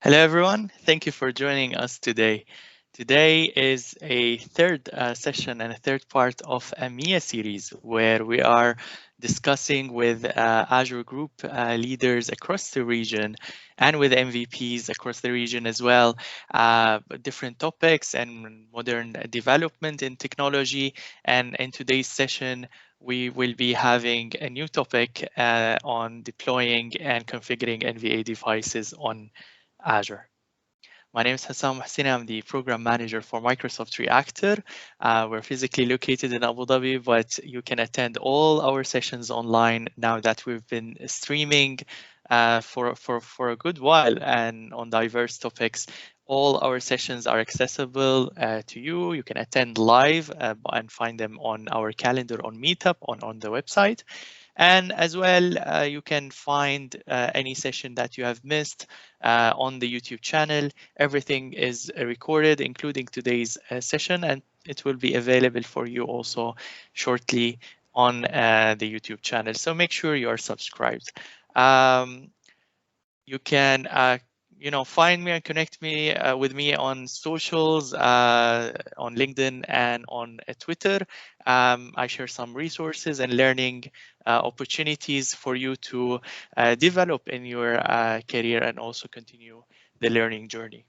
Hello, everyone. Thank you for joining us today. Today is a third session and a third part of a MIA series where we are discussing with Azure Group leaders across the region and with MVPs across the region as well, different topics and modern development in technology. And in today's session, we will be having a new topic on deploying and configuring NVA devices on Azure. My name is Hassam Hussein. I'm the program manager for Microsoft Reactor. We're physically located in Abu Dhabi, but you can attend all our sessions online now that we've been streaming for a good while and on diverse topics. All our sessions are accessible to you. You can attend live and find them on our calendar on Meetup on the website. And as well, you can find any session that you have missed on the YouTube channel. Everything is recorded, including today's session, and it will be available for you also shortly on the YouTube channel. So make sure you are subscribed. You can find me and connect me with me on socials, on LinkedIn and on Twitter. I share some resources and learning opportunities for you to develop in your career and also continue the learning journey.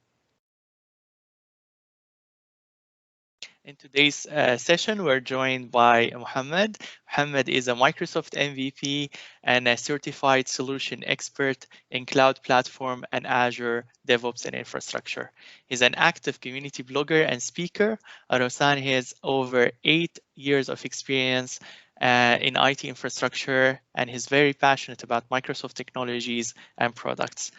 In today's session, we're joined by Mohammad. Mohammad is a Microsoft MVP and a certified solution expert in cloud platform and Azure DevOps and infrastructure. He's an active community blogger and speaker. Al Rousan has over 8 years of experience in IT infrastructure, and he's very passionate about Microsoft technologies and products.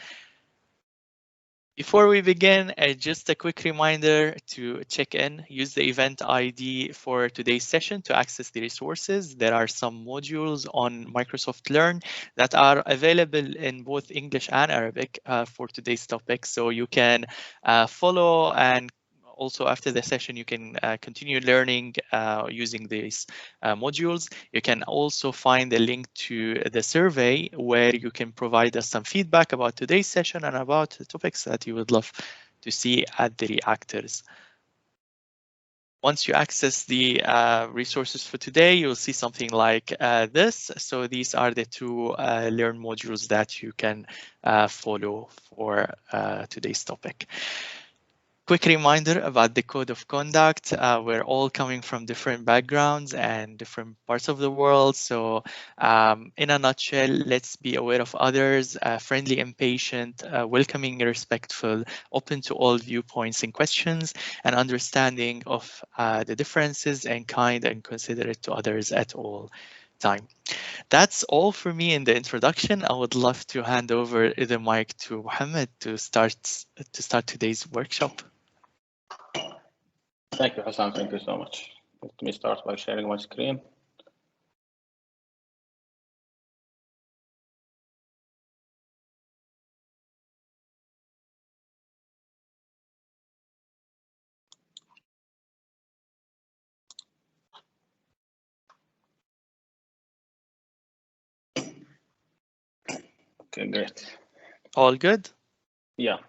Before we begin, just a quick reminder to check in, use the event ID for today's session to access the resources. There are some modules on Microsoft Learn that are available in both English and Arabic for today's topic. So you can follow, and also after the session, you can continue learning using these modules. You can also find a link to the survey where you can provide us some feedback about today's session and about the topics that you would love to see at the reactors. Once you access the resources for today, you'll see something like this. So these are the two Learn modules that you can follow for today's topic. Quick reminder about the code of conduct. We're all coming from different backgrounds and different parts of the world. So in a nutshell, let's be aware of others, friendly and patient, welcoming and respectful, open to all viewpoints and questions, and understanding of the differences, and kind and considerate to others at all time. That's all for me in the introduction. I would love to hand over the mic to Mohammed to start today's workshop. Thank you, Hassan. Thank you so much. Let me start by sharing my screen. Okay, great. All good? Yeah.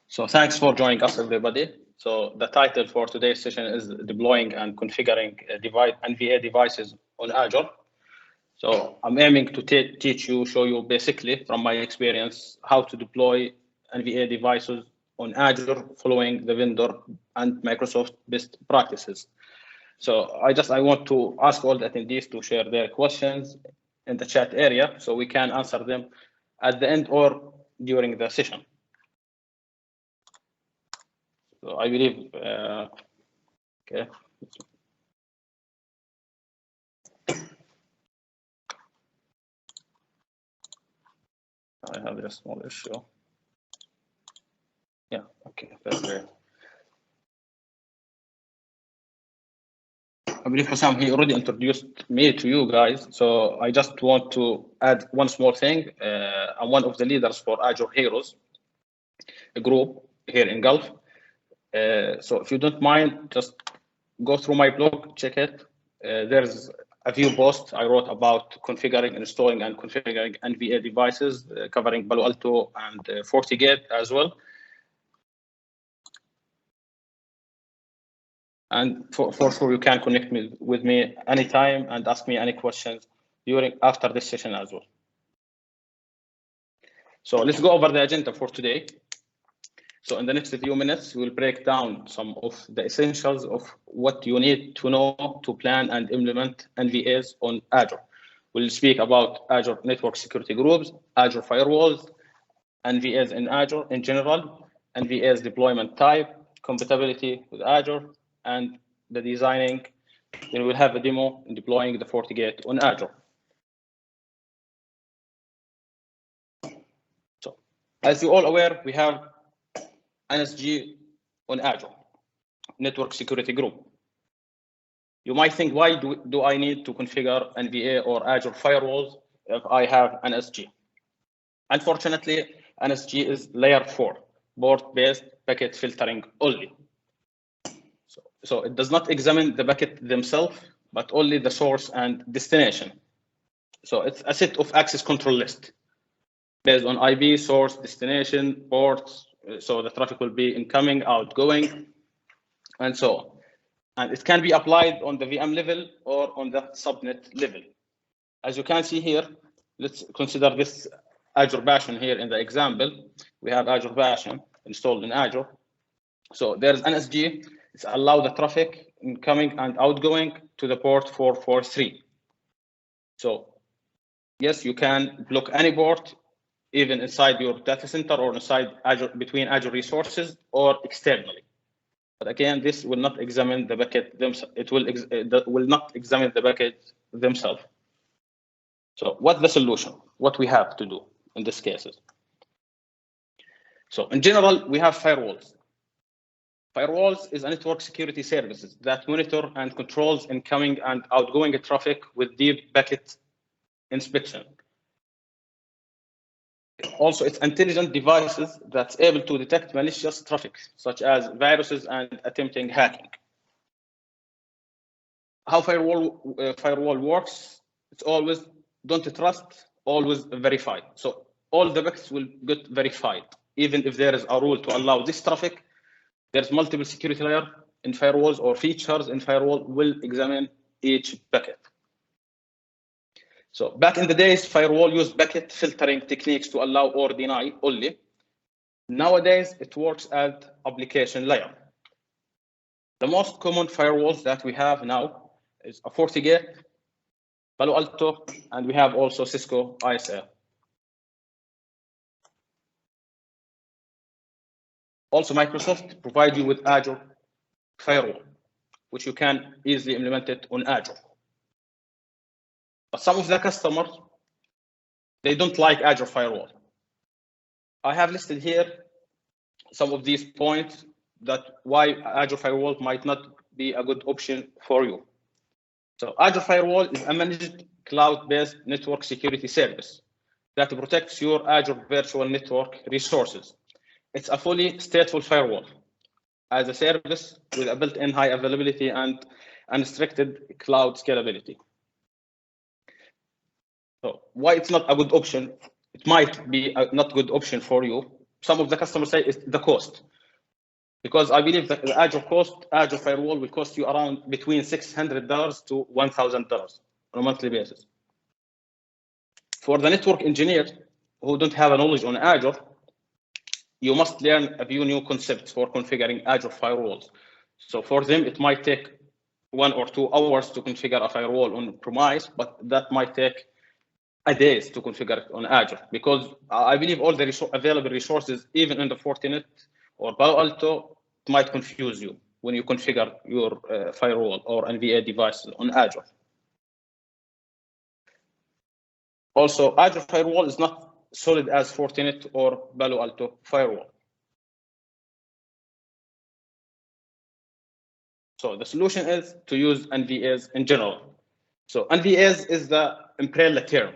So thanks for joining us, everybody. So the title for today's session is Deploying and Configuring NVA Devices on Azure. So I'm aiming to teach you, show you basically from my experience, how to deploy NVA devices on Azure following the vendor and Microsoft best practices. So I want to ask all the attendees to share their questions in the chat area so we can answer them at the end or during the session. So I believe, okay. I have a small issue. Yeah, okay, that's great. I believe Hassam, he already introduced me to you guys. So I just want to add one small thing. I'm one of the leaders for Azure Heroes, a group here in Gulf. So if you don't mind, just go through my blog, check it. There's a few posts I wrote about configuring, installing, and configuring NVA devices, covering Palo Alto and FortiGate as well. And for sure, you can connect with me anytime and ask me any questions after this session as well. So let's go over the agenda for today. So in the next few minutes, we'll break down some of the essentials of what you need to know to plan and implement NVAs on Azure. We'll speak about Azure Network Security Groups, Azure Firewalls, NVAs in Azure in general, NVAs deployment type, compatibility with Azure, and the designing. Then we'll have a demo in deploying the FortiGate on Azure. So as you're all aware, we have NSG on Azure, Network Security Group. You might think, why do I need to configure NVA or Azure firewalls if I have NSG? Unfortunately, NSG is layer 4, port-based packet filtering only. So it does not examine the packet themselves, but only the source and destination. So it's a set of access control list based on IP, source, destination, ports. So the traffic will be incoming, outgoing, and so on. And it can be applied on the VM level or on the subnet level. As you can see here, let's consider this Azure Bastion here in the example. We have Azure Bastion installed in Azure. So there's NSG. It's allow the traffic incoming and outgoing to the port 443. So yes, you can block any port, even inside your data center or inside Azure, between Azure resources or externally. But again, this will not examine the packet themselves. It will not examine the packet themselves. So what's the solution? What we have to do in these cases? So in general, we have firewalls. Firewalls is a network security services that monitor and controls incoming and outgoing traffic with deep packet inspection. Also, it's intelligent devices that's able to detect malicious traffic, such as viruses and attempting hacking. How firewall works? It's always don't trust, always verify. So all the packets will get verified. Even if there is a rule to allow this traffic, there's multiple security layer in firewalls or features in firewall will examine each packet. So back in the days, firewall used packet filtering techniques to allow or deny only. Nowadays, it works at application layer. The most common firewalls that we have now is a FortiGate, Palo Alto, and we have also Cisco ISA. Also, Microsoft provides you with Azure Firewall, which you can easily implement it on Azure. But some of the customers, they don't like Azure Firewall. I have listed here some of these points that why Azure Firewall might not be a good option for you. So Azure Firewall is a managed cloud-based network security service that protects your Azure virtual network resources. It's a fully stateful firewall as a service with a built-in high availability and unrestricted cloud scalability. So why it's not a good option? It might be a not good option for you. Some of the customers say it's the cost. Because I believe that the Azure Firewall will cost you around between $600 to $1,000 on a monthly basis. For the network engineer who don't have a knowledge on Azure, you must learn a few new concepts for configuring Azure firewalls. So for them, it might take 1 or 2 hours to configure a firewall on premise, but that might take a day to configure it on Azure, because I believe all the available resources, even in the Fortinet or Palo Alto, it might confuse you when you configure your firewall or NVA devices on Azure. Also, Azure Firewall is not solid as Fortinet or Palo Alto Firewall. So the solution is to use NVAs in general. So NVAs is the umbrella term.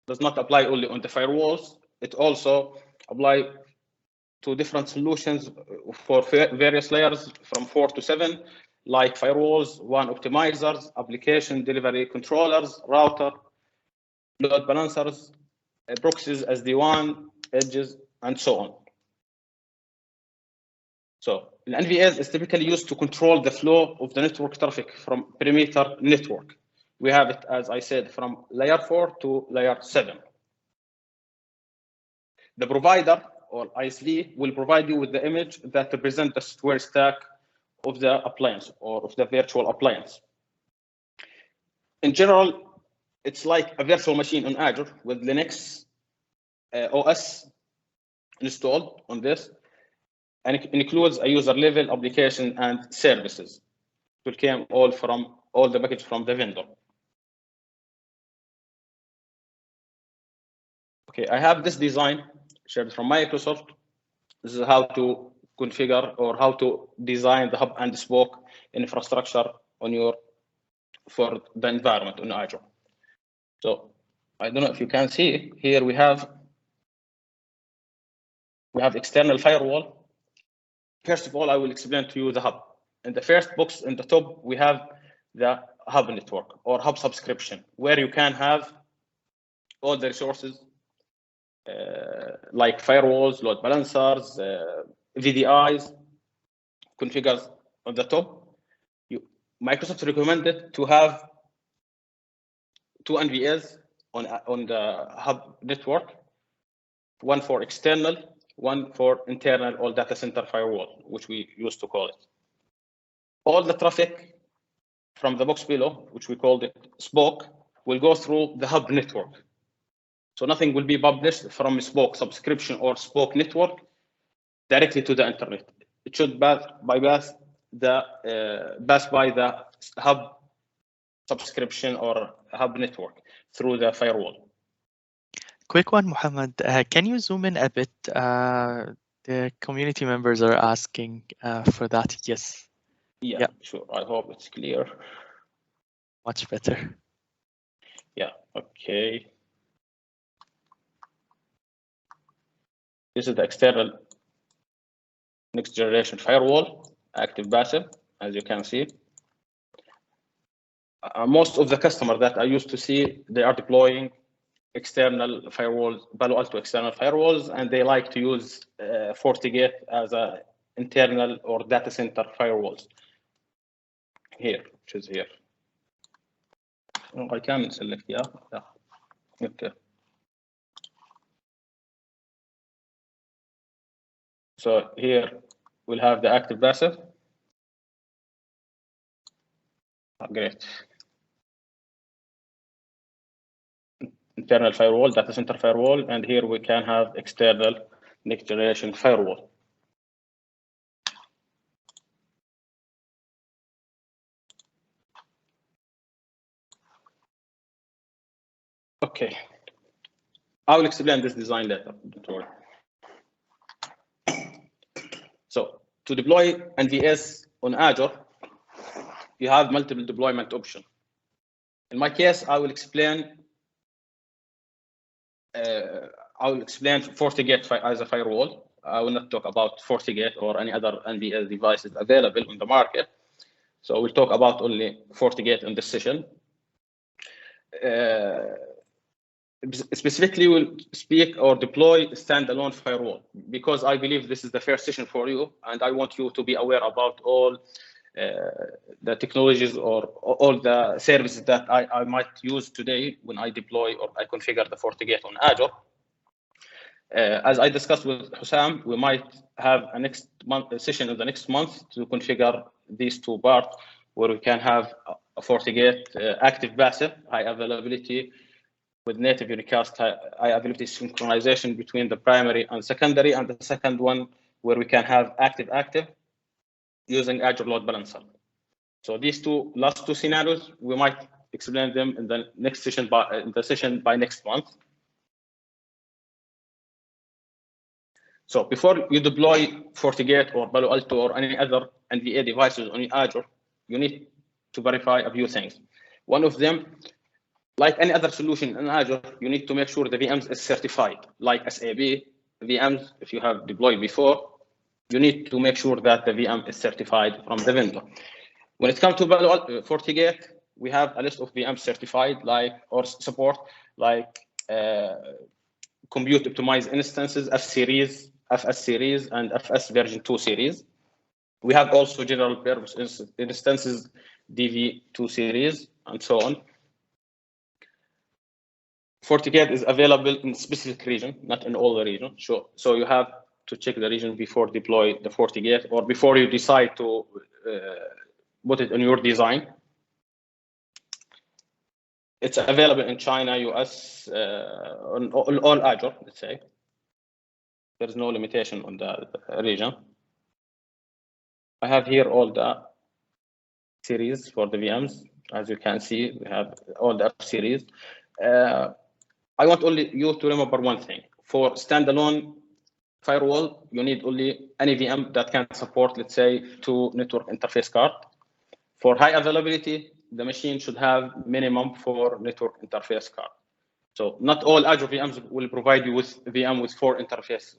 Does not apply only on the firewalls. It also applies to different solutions for various layers from 4 to 7, like firewalls, WAN optimizers, application delivery controllers, router, load balancers, proxies, SD-WAN, edges, and so on. So the NVAs is typically used to control the flow of the network traffic from perimeter network. We have it, as I said, from layer 4 to layer 7. The provider or ISV will provide you with the image that represents the software stack of the appliance or of the virtual appliance. In general, it's like a virtual machine on Azure with Linux OS installed on this, and it includes a user level application and services. It will come all the package from the vendor. Okay, I have this design shared from Microsoft. This is how to configure or how to design the hub and spoke infrastructure for the environment on Azure. So I don't know if you can see here we have external firewall. First of all, I will explain to you the hub. In the first box in the top, we have the hub network or hub subscription, where you can have all the resources like firewalls, load balancers, VDIs, configures on the top. Microsoft recommended to have 2 NVAs on the hub network, one for external, one for internal or data center firewall, which we used to call it. All the traffic from the box below, which we called it spoke, will go through the hub network. So nothing will be published from spoke subscription or spoke network directly to the internet. It should pass by the hub subscription or hub network through the firewall. Quick one, Mohammed. Can you zoom in a bit? The community members are asking for that. Yes. Yeah, sure. I hope it's clear. Much better. Yeah, okay. This is the external next generation firewall, active passive, as you can see. Most of the customers that I used to see, they are deploying external firewalls, Palo Alto external firewalls, and they like to use FortiGate as an internal or data center firewalls. Here, which is here. I can select, yeah. Okay. So here we'll have the active passive. Great. Internal firewall, data center firewall, and here we can have external next generation firewall. Okay. I will explain this design later, don't worry. So to deploy NVAs on Azure, you have multiple deployment options. In my case, I will explain FortiGate as a firewall. I will not talk about FortiGate or any other NVA devices available on the market. So we'll talk about only FortiGate in this session. Specifically, we'll speak or deploy standalone firewall because I believe this is the first session for you, and I want you to be aware about all the technologies or all the services that I might use today when I deploy or I configure the FortiGate on Azure. As I discussed with Hussam, we might have a session in the next month to configure these two parts where we can have a FortiGate active passive, high availability with native unicast high availability synchronization between the primary and secondary, and the second one where we can have active using Azure Load Balancer. So these last two scenarios, we might explain them in the next session by next month. So before you deploy FortiGate or Palo Alto or any other NVA devices on Azure, you need to verify a few things. One of them, like any other solution in Azure, you need to make sure the VMs is certified, like SAB VMs. If you have deployed before, you need to make sure that the VM is certified from the vendor. When it comes to FortiGate, we have a list of VMs certified or support compute optimized instances, F series, FS series, and FS version 2 series. We have also general purpose instances, DV2 series, and so on. FortiGate is available in specific region, not in all the region. So you have to check the region before deploy the FortiGate or before you decide to put it in your design. It's available in China, US, on all Azure, let's say. There's no limitation on the region. I have here all the series for the VMs. As you can see, we have all the F series. I want only you to remember one thing. For standalone firewall, you need only any VM that can support, let's say, 2 network interface card. For high availability, the machine should have minimum 4 network interface card. So not all Azure VMs will provide you with VM with 4 interfaces,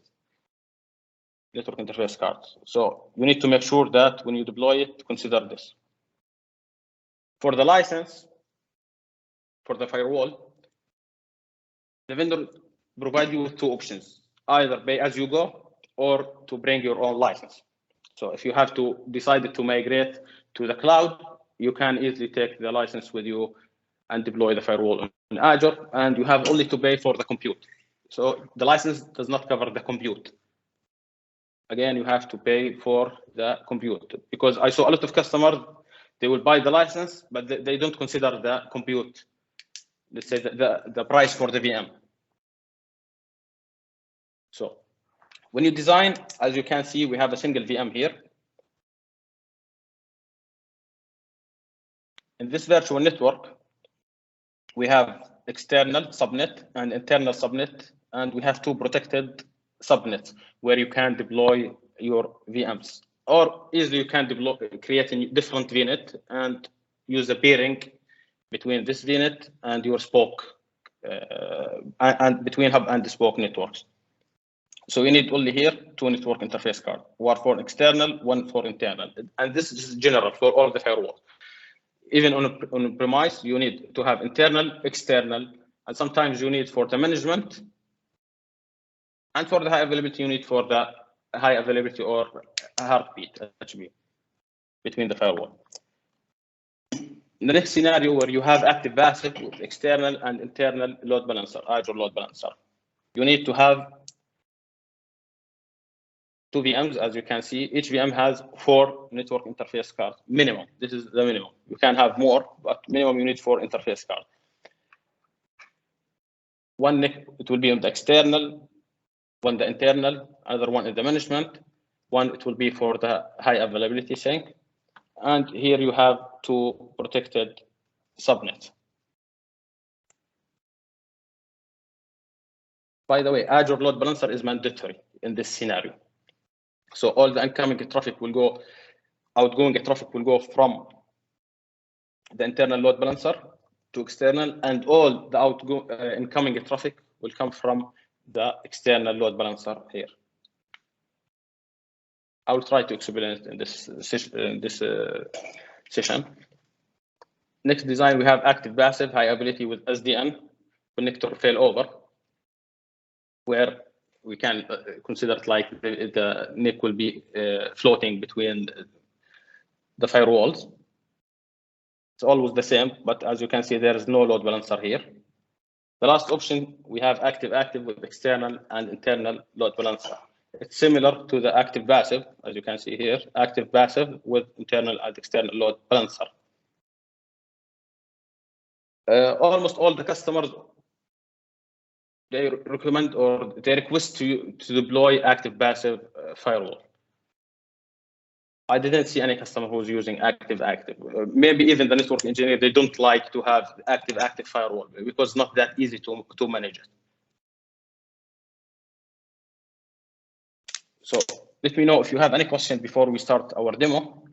network interface cards. So you need to make sure that when you deploy it, consider this. For the license, for the firewall, the vendor provides you with 2 options, either pay as you go or to bring your own license. So if you have to decide to migrate to the cloud, you can easily take the license with you and deploy the firewall in Azure, and you have only to pay for the compute. So the license does not cover the compute. Again, you have to pay for the compute, because I saw a lot of customers, they will buy the license, but they don't consider the compute, let's say the price for the VM. So when you design, as you can see, we have a single VM here. In this virtual network, we have external subnet and internal subnet, and we have 2 protected subnets where you can deploy your VMs. Or easily you can create a different VNet and use a pairing between this VNet and your spoke, and between hub and spoke networks. So you need only here 2 network interface cards, one for external, one for internal. And this is general for all the firewalls. Even on premise, you need to have internal, external, and sometimes you need for the management. And for the high availability, you need for the high availability or heartbeat, HB, between the firewall. In the next scenario where you have active passive with external and internal load balancer, Azure load balancer, you need to have 2 VMs, as you can see. Each VM has 4 network interface cards, minimum. This is the minimum. You can have more, but minimum you need 4 interface cards. One it will be on the external, one the internal, another one in the management, one it will be for the high availability sync, and here you have 2 protected subnets. By the way, Azure load balancer is mandatory in this scenario. So all the incoming traffic will go, outgoing traffic will go from the internal load balancer to external, and all the outgoing incoming traffic will come from the external load balancer here. I will try to explain it in this session. Next design, we have active passive high availability with SDN connector failover, where we can consider it like the NIC will be floating between the firewalls. It's always the same, but as you can see, there is no load balancer here. The last option, we have active with external and internal load balancer. It's similar to the active passive, as you can see here, active passive with internal and external load balancer. Almost all the customers, they recommend or they request to deploy active passive firewall. I didn't see any customer who's using active. Maybe even the network engineer, they don't like to have active firewall because it's not that easy to manage it. So let me know if you have any questions before we start our demo.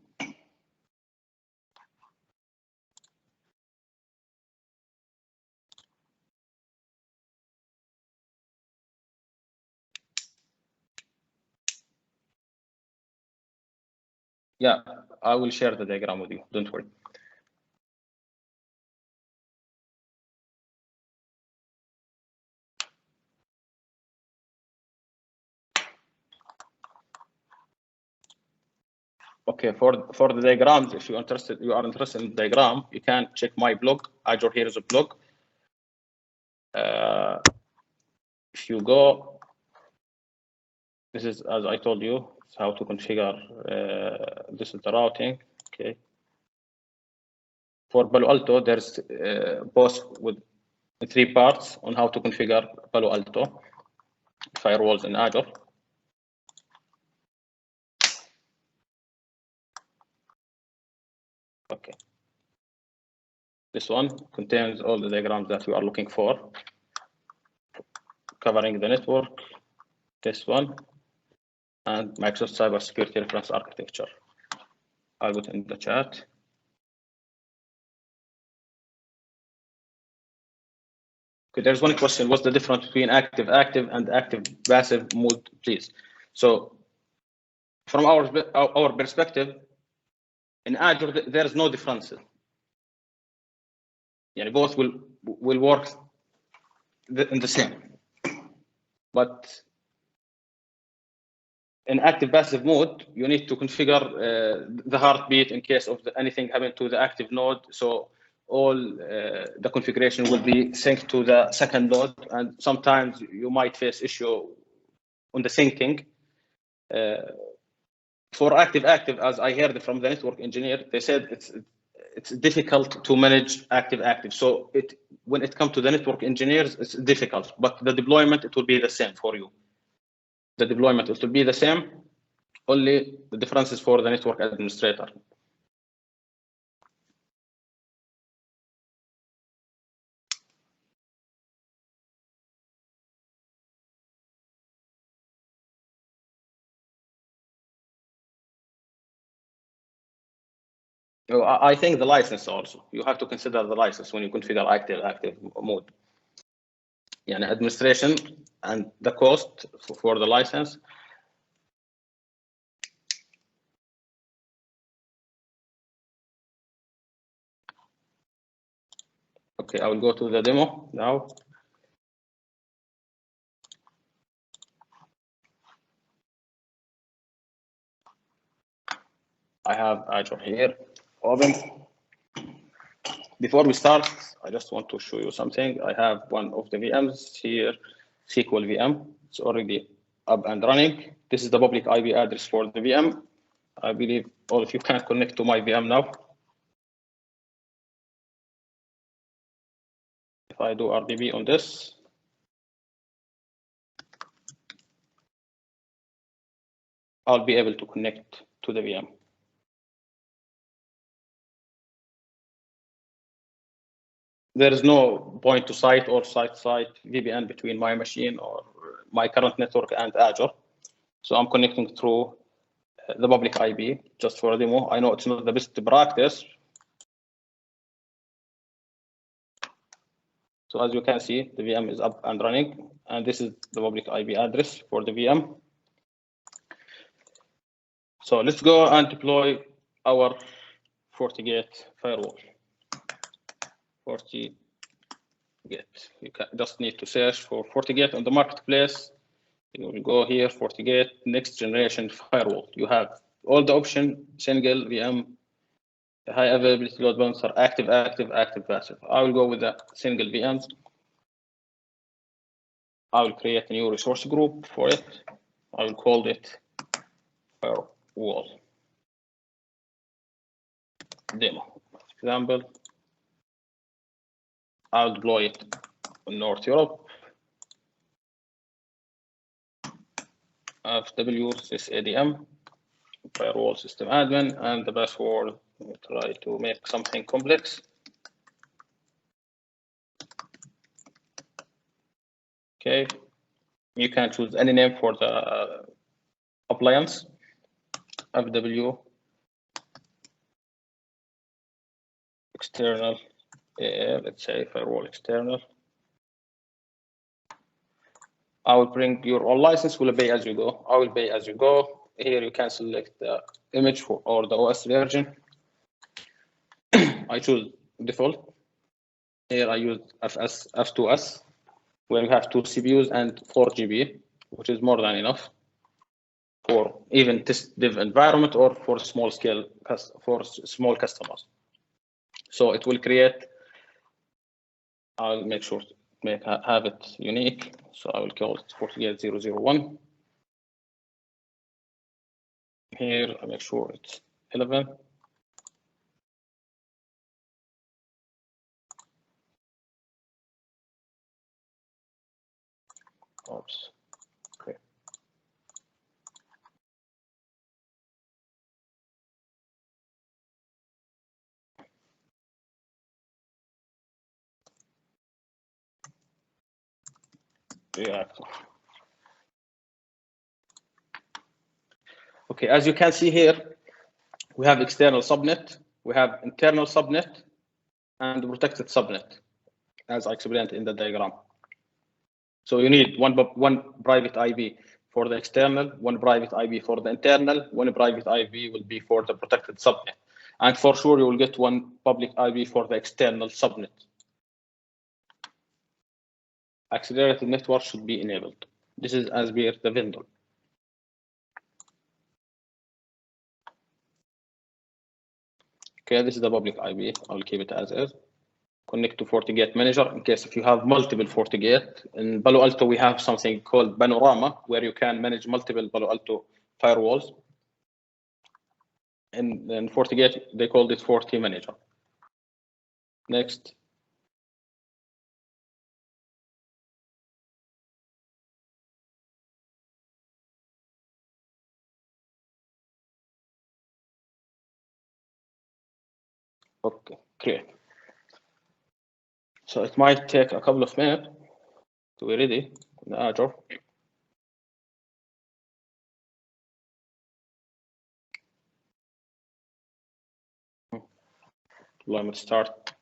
Yeah, I will share the diagram with you. Don't worry. Okay, for the diagrams, if you are interested in the diagram, you can check my blog, Azure Heroes blog. If you go, this is, as I told you, it's how to configure. This is the routing. Okay. For Palo Alto, there's post with 3 parts on how to configure Palo Alto firewalls in Azure. Okay. This one contains all the diagrams that you are looking for, covering the network, this one, and Microsoft Cybersecurity Reference Architecture. I'll put in the chat. Okay, there's one question. What's the difference between active and active passive mode, please? So from our perspective, in Azure, there's no difference. Yeah, both will work in the same. But in active passive mode, you need to configure the heartbeat in case of anything happened to the active node. So all the configuration will be synced to the second node, and sometimes you might face issue on the syncing. For active, as I heard from the network engineer, they said it's difficult to manage active. So when it comes to the network engineers, it's difficult, but the deployment, it will be the same for you. The deployment, it will be the same, only the difference is for the network administrator. I think the license also. You have to consider the license when you configure active mode. Yeah, administration and the cost for the license. Okay, I will go to the demo now. I have Azure here open. Before we start, I just want to show you something. I have one of the VMs here, SQL VM. It's already up and running. This is the public IP address for the VM. I believe all of you can connect to my VM now. If I do RDB on this, I'll be able to connect to the VM. There is no point to site or site VPN between my machine or my current network and Azure. So I'm connecting through the public IP just for a demo. I know it's not the best practice. So as you can see, the VM is up and running, and this is the public IP address for the VM. So let's go and deploy our FortiGate firewall. FortiGate. You just need to search for FortiGate on the marketplace. You will go here, FortiGate, next generation firewall. You have all the option, single VM, high availability load balancer, active, passive. I will go with the single VMs. I will create a new resource group for it. I will call it Firewall demo. Example. I'll deploy it in North Europe. FW sysadm, firewall system admin, and the password. We'll try to make something complex. Okay, you can choose any name for the appliance. FW external, let's say firewall external. I will bring your own license, will pay as you go. I will pay as you go. here you can select the image or the OS version. I choose default. Here I use F2S, where we have 2 CPUs and 4 GB, which is more than enough for even test dev environment or for small scale for small customers. So it will create. I'll make sure to have it unique. So I will call it FortiGate 001. Here I make sure it's 11. Oops. Okay. Reactor. Okay, as you can see here, we have external subnet, we have internal subnet, and protected subnet, as I explained in the diagram. So you need one private IP for the external, one private IP for the internal, one private IP will be for the protected subnet. And for sure, you will get one public IP for the external subnet. Accelerated network should be enabled. This is as per the vendor. Okay, this is the public IP. I will keep it as is. Connect to FortiGate Manager in case if you have multiple FortiGate. In Palo Alto, we have something called Panorama, where you can manage multiple Palo Alto firewalls. And in FortiGate, they called it FortiManager. Next. Okay, great. So it might take a couple of minutes to be ready in Azure. Let me start.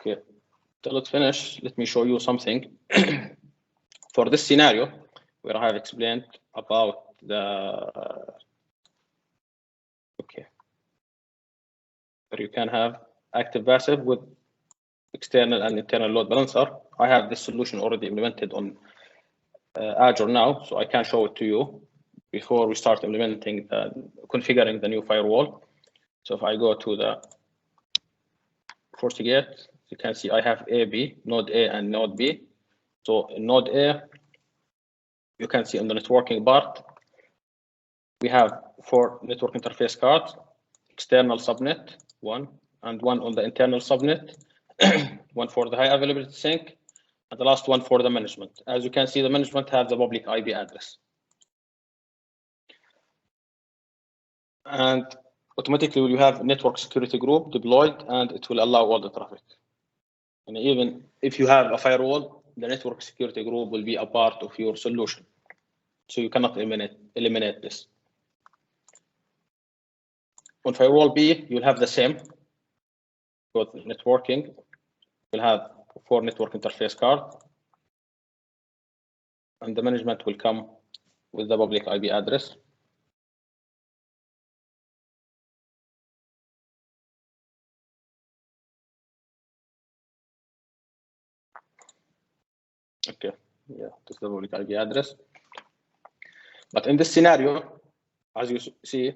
Okay, till it's finished, let me show you something. For this scenario, where I have explained about the, okay, where you can have active passive with external and internal load balancer. I have this solution already implemented on Azure now, so I can show it to you before we start implementing, configuring the new firewall. So if I go to the FortiGate, you can see I have node A and node B. So in node A, you can see on the networking part, we have 4 network interface cards, external subnet, 1, and 1 on the internal subnet, 1 for the high availability sync, and the last one for the management. As you can see, the management has the public IP address. And automatically you have network security group deployed, and it will allow all the traffic. And even if you have a firewall, the network security group will be a part of your solution. So you cannot eliminate this. On firewall B, you'll have the same. With networking, you'll have 4 network interface cards, and the management will come with the public IP address. Okay, yeah, this is the public IP address. But in this scenario, as you see,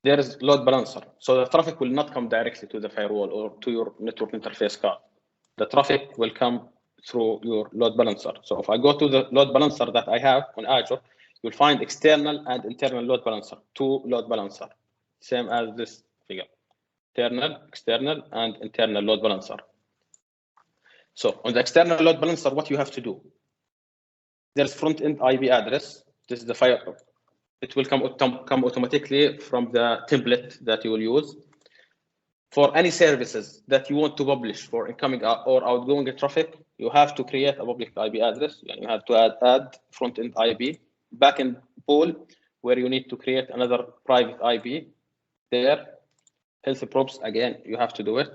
there is load balancer. So the traffic will not come directly to the firewall or to your network interface card. The traffic will come through your load balancer. So if I go to the load balancer that I have on Azure, you'll find external and internal load balancer, 2 load balancer, same as this figure, internal, external, and internal load balancer. So on the external load balancer, what you have to do, there's front-end IP address. This is the firewall. It will come automatically from the template that you will use. For any services that you want to publish for incoming or outgoing traffic, you have to create a public IP address. You have to add front-end IP backend pool where you need to create another private IP there. Health probes, again, you have to do it.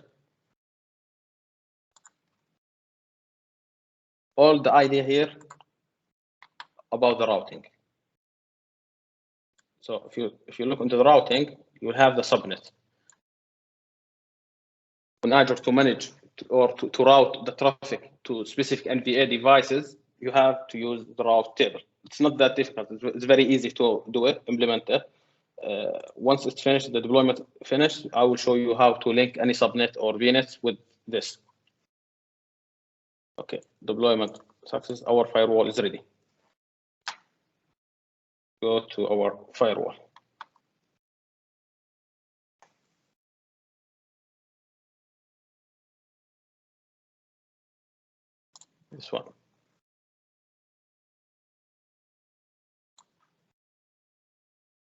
All the idea here about the routing. So if you look into the routing, you will have the subnet. On Azure, to manage or to route the traffic to specific NVA devices, you have to use the route table. It's not that difficult. It's very easy to do it, implement it. Once it's finished, the deployment finished, I will show you how to link any subnet or VNet with this. Okay, deployment success. Our firewall is ready. Go to our firewall. This one.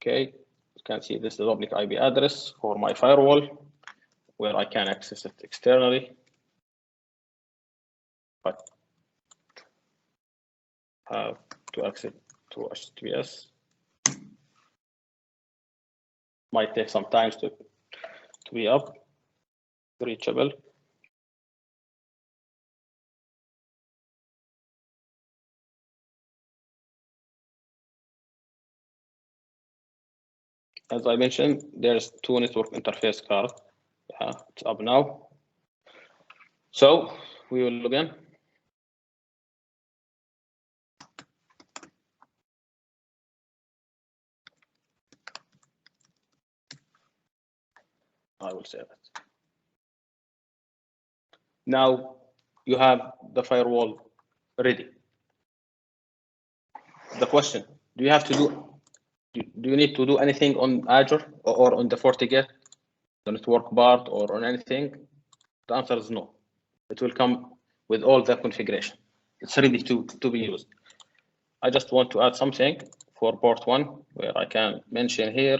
Okay, you can see this is the public IP address for my firewall, where I can access it externally. But have to access to HTTPS. Might take some time to be up, reachable. As I mentioned, there's two network interface cards. Yeah, it's up now. So we will log in. I will save it. Now you have the firewall ready. The question: do you have to do you need to do anything on Azure or on the FortiGate, the network part, or on anything? The answer is no. It will come with all the configuration. It's ready to be used. I just want to add something for port 1, where I can mention here.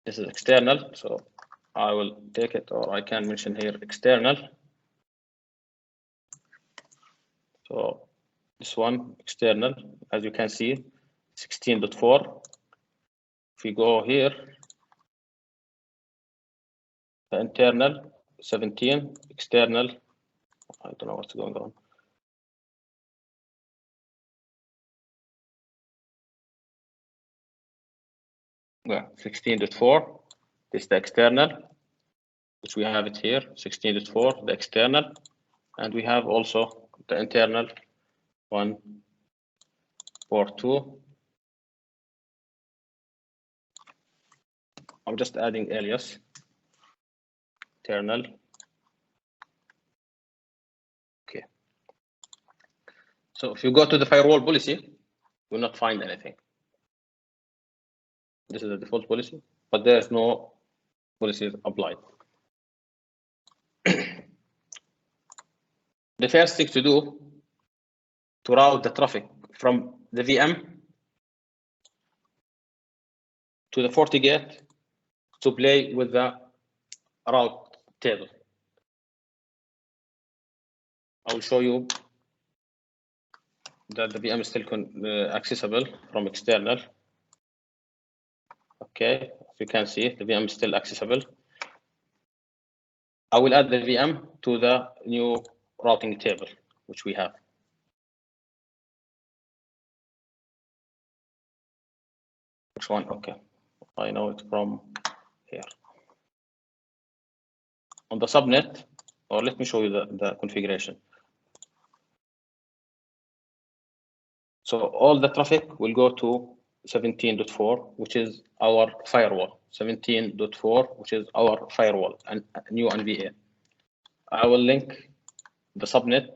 This is external, so I will take it, or I can mention here external. So this one, external, as you can see, 16.4. If we go here, the internal, 17, external, I don't know what's going on. Yeah, 16.4, this is the external, which we have it here, 16.4, the external, and we have also the internal one, port 2. I'm just adding alias, internal. Okay. So if you go to the firewall policy, you will not find anything. This is the default policy, but there's no policies applied. The first thing to do to route the traffic from the VM to the FortiGate to play with the route table. I will show you that the VM is still accessible from external. Okay, as you can see, the VM is still accessible. I will add the VM to the new routing table, which we have. Which one? Okay, I know it from here. On the subnet, or let me show you the configuration. So all the traffic will go to 17.4, which is our firewall. 17.4, which is our firewall and new NVA. I will link the subnet,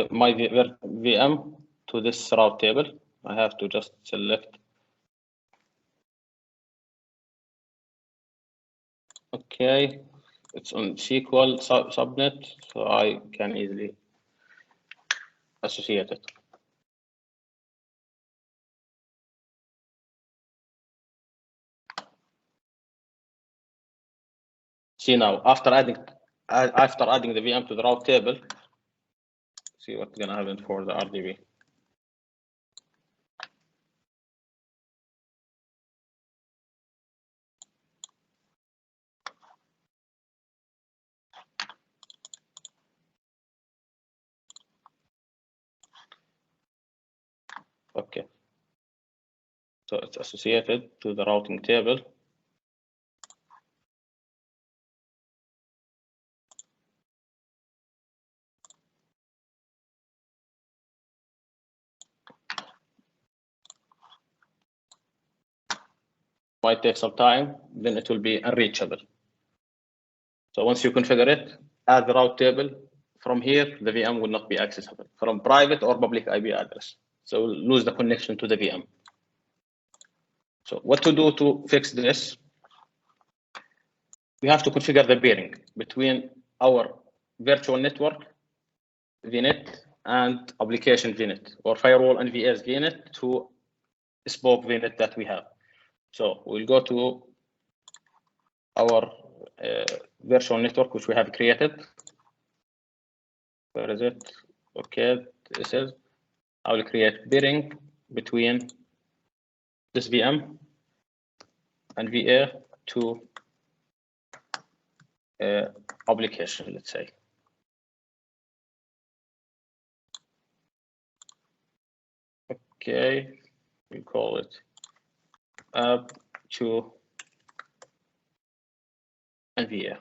my VM, to this route table. I have to just select. Okay, it's on SQL subnet, so I can easily associate it. See now, after adding the VM to the route table, see what's gonna happen for the RDB. So it's associated to the routing table. Might take some time, then it will be unreachable. So once you configure it, add the route table. From here, the VM will not be accessible from private or public IP address. So we'll lose the connection to the VM. So what to do to fix this? We have to configure the peering between our virtual network VNet and application VNet, or firewall NVAs VNet to spoke VNet that we have. So we'll go to our virtual network which we have created. Where is it? Okay, this is. I will create peering between this VM and VA to application, let's say. Okay, we call it app to NVA.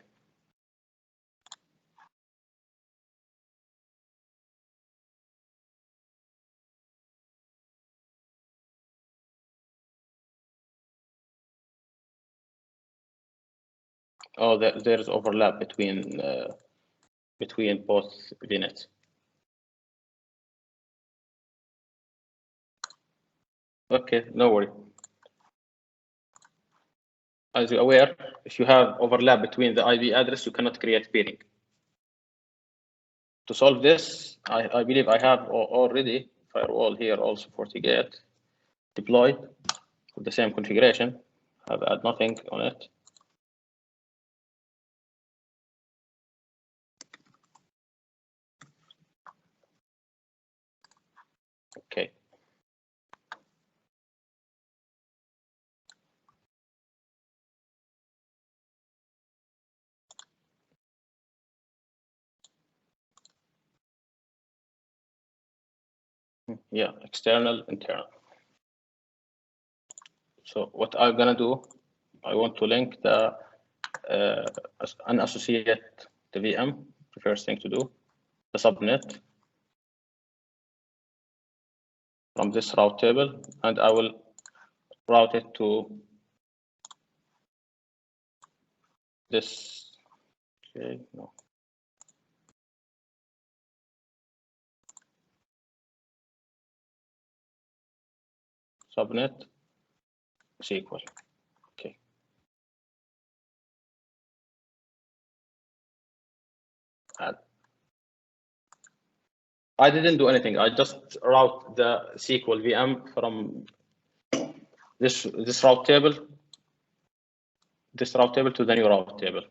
Oh, there's overlap between both VNets. Okay, no worry. As you're aware, if you have overlap between the IP address, you cannot create peering. To solve this, I believe I have already firewall here, also FortiGate deployed with the same configuration. I've added nothing on it. Okay. Yeah, external, internal. So what I'm gonna do, I want to link the unassociate the VM. The first thing to do, the subnet from this route table, and I will route it to this. Okay, no. Subnet SQL. Okay. Add. I didn't do anything. I just route the SQL VM from this route table, to the new route table.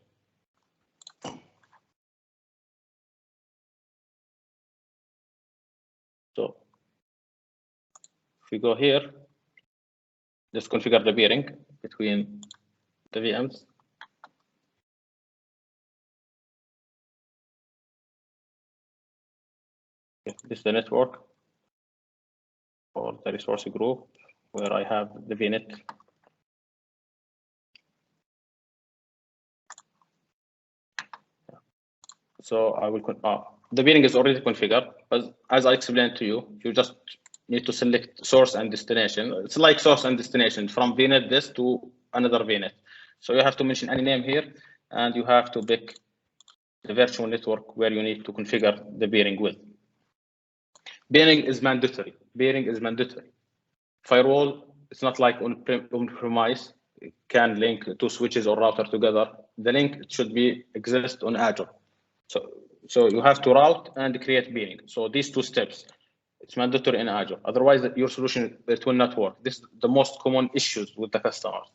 So if we go here, just configure the peering between the VMs. Okay, this is the network or the resource group where I have the VNet. So I will, the peering is already configured, but as I explained to you, you just need to select source and destination. It's like source and destination from VNet this to another VNet. So you have to mention any name here, and you have to pick the virtual network where you need to configure the peering with. Peering is mandatory. Peering is mandatory. Firewall, it's not like on-premise. It can link two switches or router together. The link should be exist on Azure. So you have to route and create peering. So these two steps, it's mandatory in Azure. Otherwise, your solution, it will not work. This is the most common issues with the customers.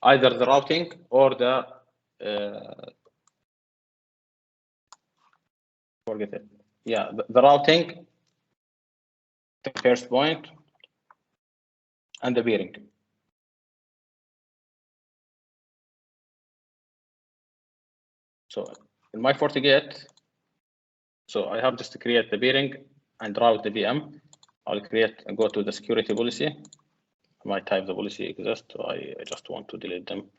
Either the routing or the forget it. Yeah, the routing, the first point, and the peering. So in my FortiGate, so I have just to create the peering and route the VM. I'll create and go to the security policy. might type the policy exists, so I just want to delete them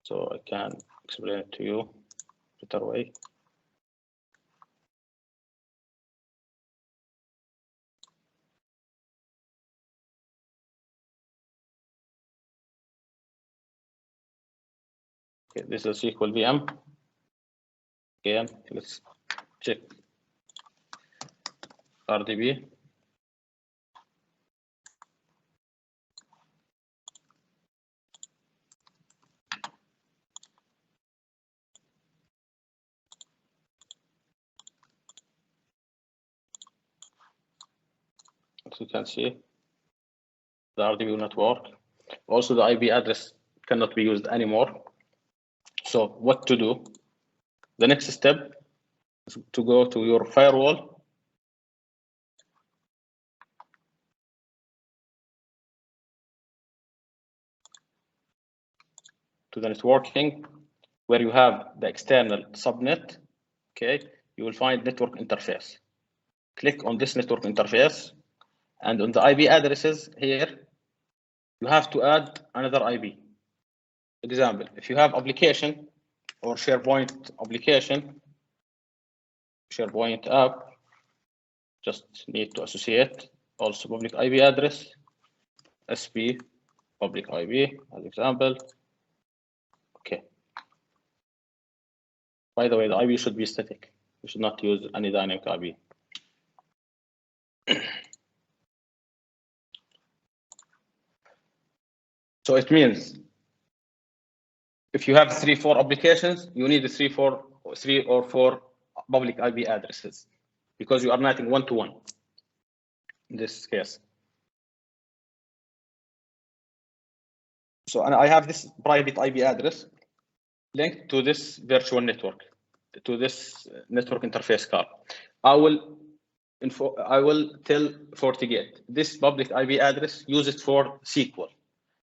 so I can explain it to you better way. Okay, this is SQL VM. Again, let's check RDB. As you can see, the RDB will not work. Also, the IP address cannot be used anymore. So what to do? The next step is to go to your firewall. To the networking, where you have the external subnet. Okay, you will find network interface. Click on this network interface, and on the IP addresses here, you have to add another IP. Example, if you have application or SharePoint application, SharePoint app, just need to associate also public IP address, SP, public IP as example. Okay. By the way, the IP should be static. You should not use any dynamic IP. So it means if you have 3-4 applications, you need 3 or 4 public IP addresses because you are netting one-to-one in this case. So and I have this private IP address linked to this virtual network, to this network interface card. I will tell FortiGate this public IP address, use it for SQL.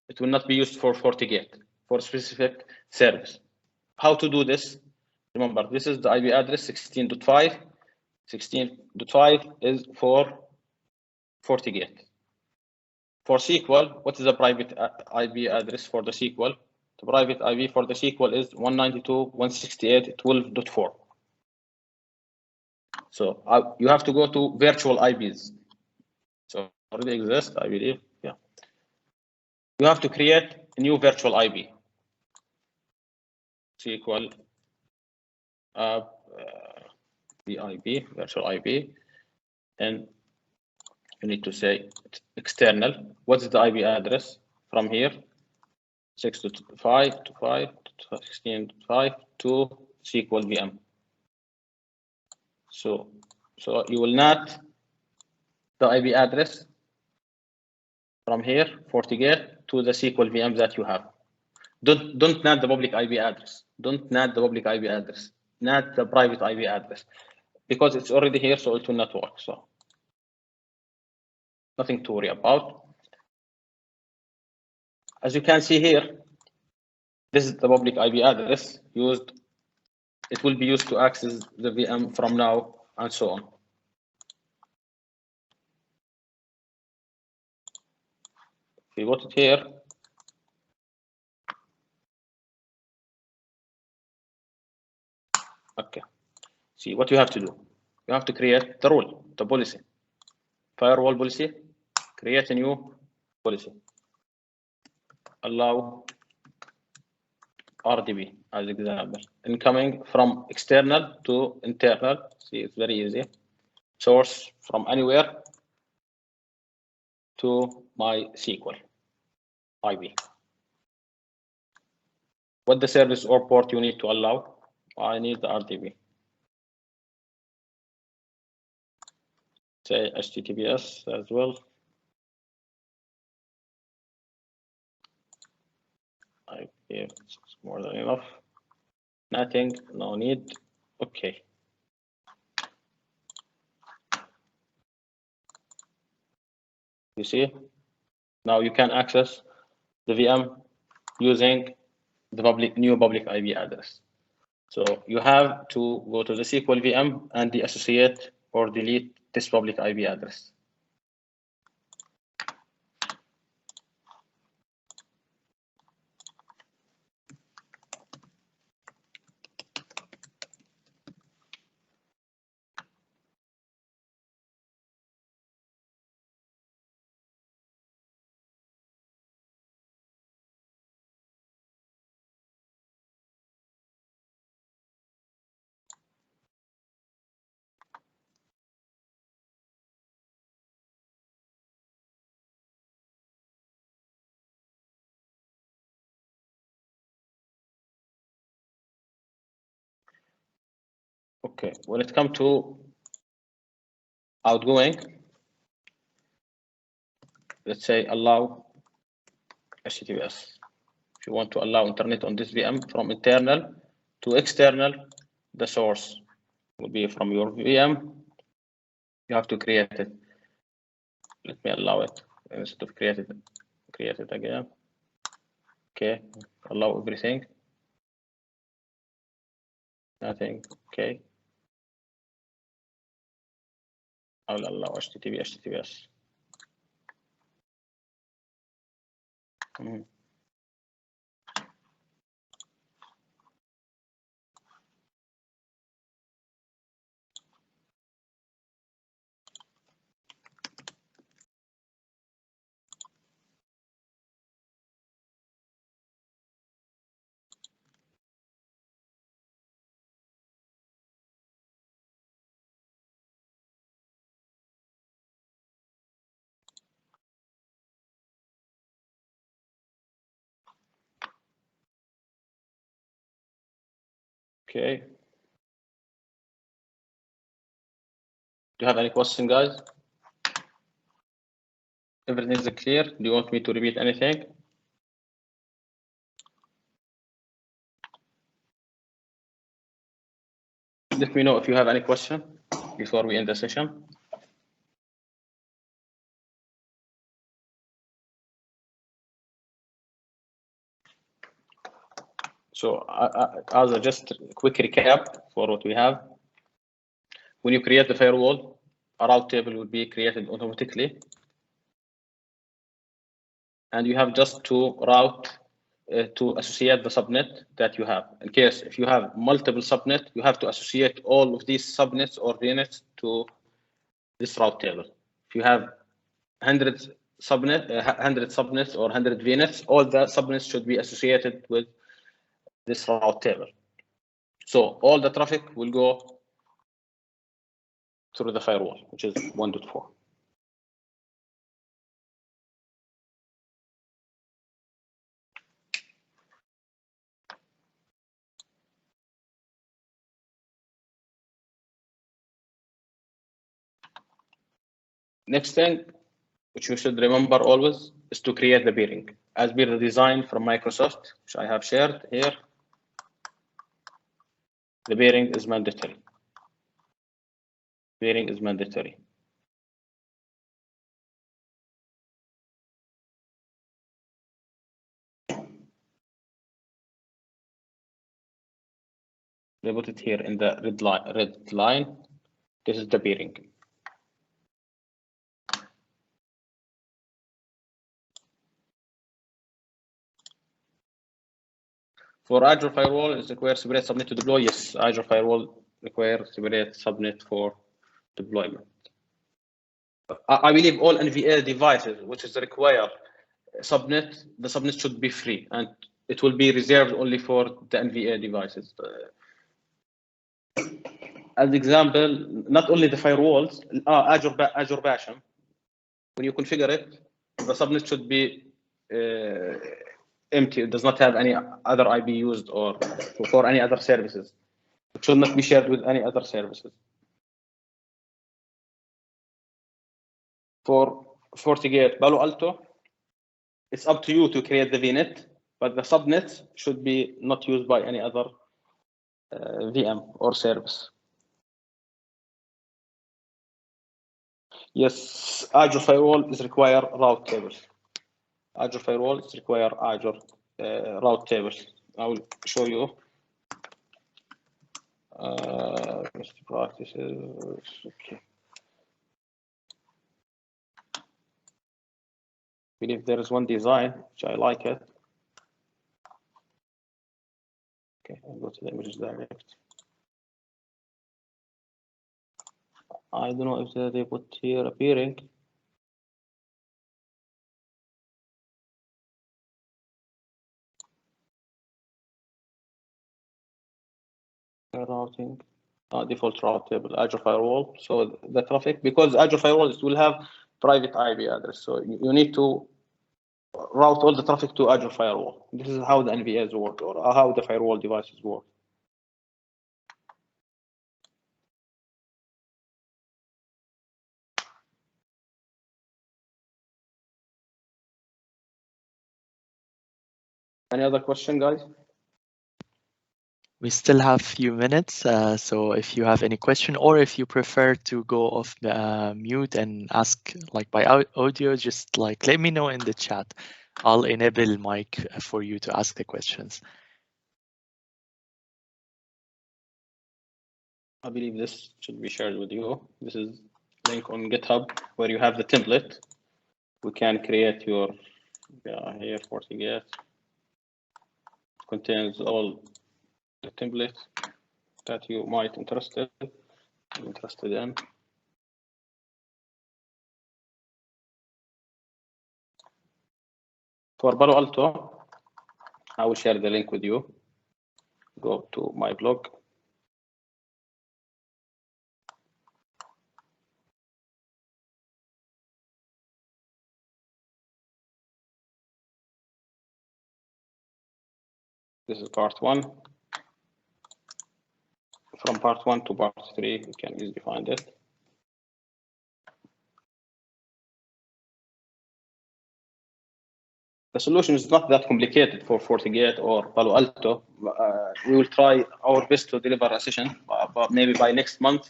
It will not be used for FortiGate, for specific service. How to do this? Remember, this is the IP address 16.5. 16.5 is for FortiGate. For SQL, what is the private IP address for the SQL? The private IP for the SQL is 192.168.12.4. So you have to go to virtual IPs. So already exists, I believe. Yeah. You have to create a new virtual IP. SQL VIP, virtual IP, and you need to say external. What's the IP address from here? 6.5 to SQL VM. So you will NAT the IP address from here, FortiGate, to the SQL VM that you have. Don't NAT the public IP address. Don't NAT the public IP address. NAT the private IP address because it's already here, so it will not work. So nothing to worry about. As you can see here, this is the public IP address used. It will be used to access the VM from now and so on. If we put it here, okay. See what you have to do. You have to create the rule, the policy. Firewall policy, create a new policy. Allow RDB as example. Incoming from external to internal. See, it's very easy. Source from anywhere to my SQL IP. What the service or port you need to allow? I need the RDB. Say HTTPS as well. IP, it's more than enough. Nothing, no need. Okay. You see, now you can access the VM using the new public IP address. So you have to go to the SQL VM and deassociate or delete this public IP address. Okay, when it comes to outgoing, let's say allow HTTPS. If you want to allow internet on this VM from internal to external, the source will be from your VM. You have to create it. Let me allow it instead of create it again. Okay, allow everything. Nothing. Okay. I will allow HTTPS. Okay. Do you have any question, guys? Everything is clear. Do you want me to repeat anything? Let me know if you have any question before we end the session. So as a just quick recap for what we have, when you create the firewall, a route table will be created automatically. And you have just to route to associate the subnet that you have. In case if you have multiple subnet, you have to associate all of these subnets or VNets to this route table. If you have 100 subnets or 100 VNets, all the subnets should be associated with this route table. So all the traffic will go through the firewall, which is 1.4. Next thing, which you should remember always, is to create the peering. As per the design from Microsoft, which I have shared here, the peering is mandatory. Peering is mandatory. They put it here in the red line. This is the peering. For Azure Firewall, it requires separate subnet to deploy. Yes, Azure Firewall requires separate subnet for deployment. I believe all NVA devices, which is required subnet, the subnet should be free, and it will be reserved only for the NVA devices. As example, not only the firewalls, Azure Basham, when you configure it, the subnet should be empty. It does not have any other IP used or for any other services. It should not be shared with any other services. For FortiGate, Palo Alto, it's up to you to create the VNet, but the subnet should be not used by any other VM or service. Yes, Azure Firewall is require route tables. Azure Firewall is require Azure route tables. I will show you. Best practices. Okay. I believe there is one design which I like it. Okay, I'll go to the images direct. I don't know if they put here appearing. Routing, default route table, Azure Firewall. So the traffic, because Azure Firewall will have private IP address, so you need to route all the traffic to Azure Firewall. This is how the NVAs work, or how the firewall devices work. Any other question, guys? We still have a few minutes, so if you have any question or if you prefer to go off mute and ask like by audio, just like let me know in the chat. I'll enable mic for you to ask the questions. I believe this should be shared with you. This is link on GitHub where you have the template. We can create your here FortiGate. Contains all the templates that you might interested in. For Palo Alto, I will share the link with you. Go to my blog. This is part 1. From part 1 to part 3, you can easily find it. The solution is not that complicated for FortiGate or Palo Alto. We will try our best to deliver a session, but maybe by next month,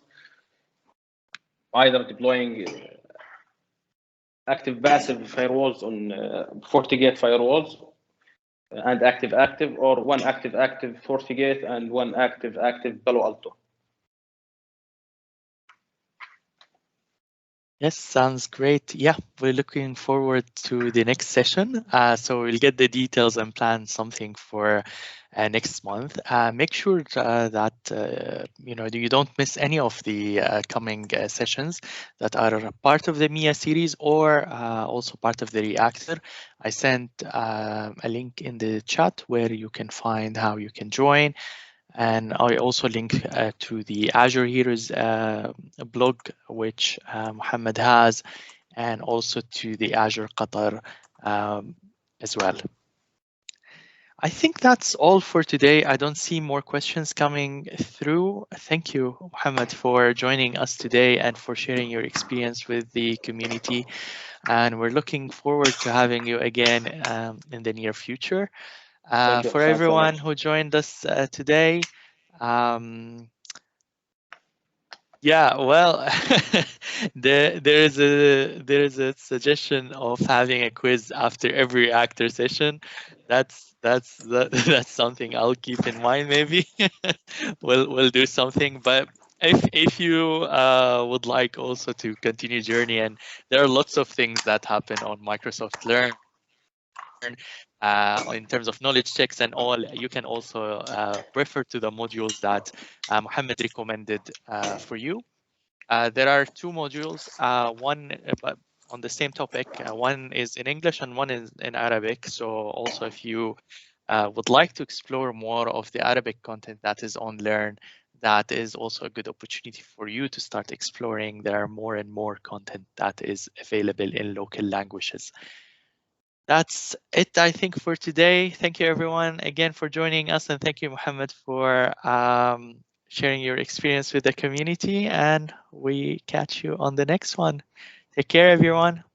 either deploying active passive firewalls on FortiGate firewalls and active, or one active FortiGate and one active Palo Alto. Yes, sounds great. Yeah, we're looking forward to the next session. So we'll get the details and plan something for next month. Make sure that you don't miss any of the coming sessions that are part of the MIA series or also part of the Reactor. I sent a link in the chat where you can find how you can join. And I also link to the Azure Heroes blog, which Mohammad has, and also to the Azure Qatar as well. I think that's all for today. I don't see more questions coming through. Thank you, Mohammad, for joining us today and for sharing your experience with the community. And we're looking forward to having you again in the near future. For everyone who joined us today, yeah, well, there is a suggestion of having a quiz after every Reactor session. That's something I'll keep in mind. Maybe we'll do something. But if you would like also to continue journey, and there are lots of things that happen on Microsoft Learn. In terms of knowledge checks and all, you can also refer to the modules that Mohammed recommended for you. There are 2 modules, one on the same topic. One is in English and one is in Arabic. So also if you would like to explore more of the Arabic content that is on Learn, that is also a good opportunity for you to start exploring. There are more and more content that is available in local languages. That's it, I think, for today. Thank you, everyone, again for joining us. And thank you, Mohammed, for sharing your experience with the community. And we catch you on the next one. Take care, everyone.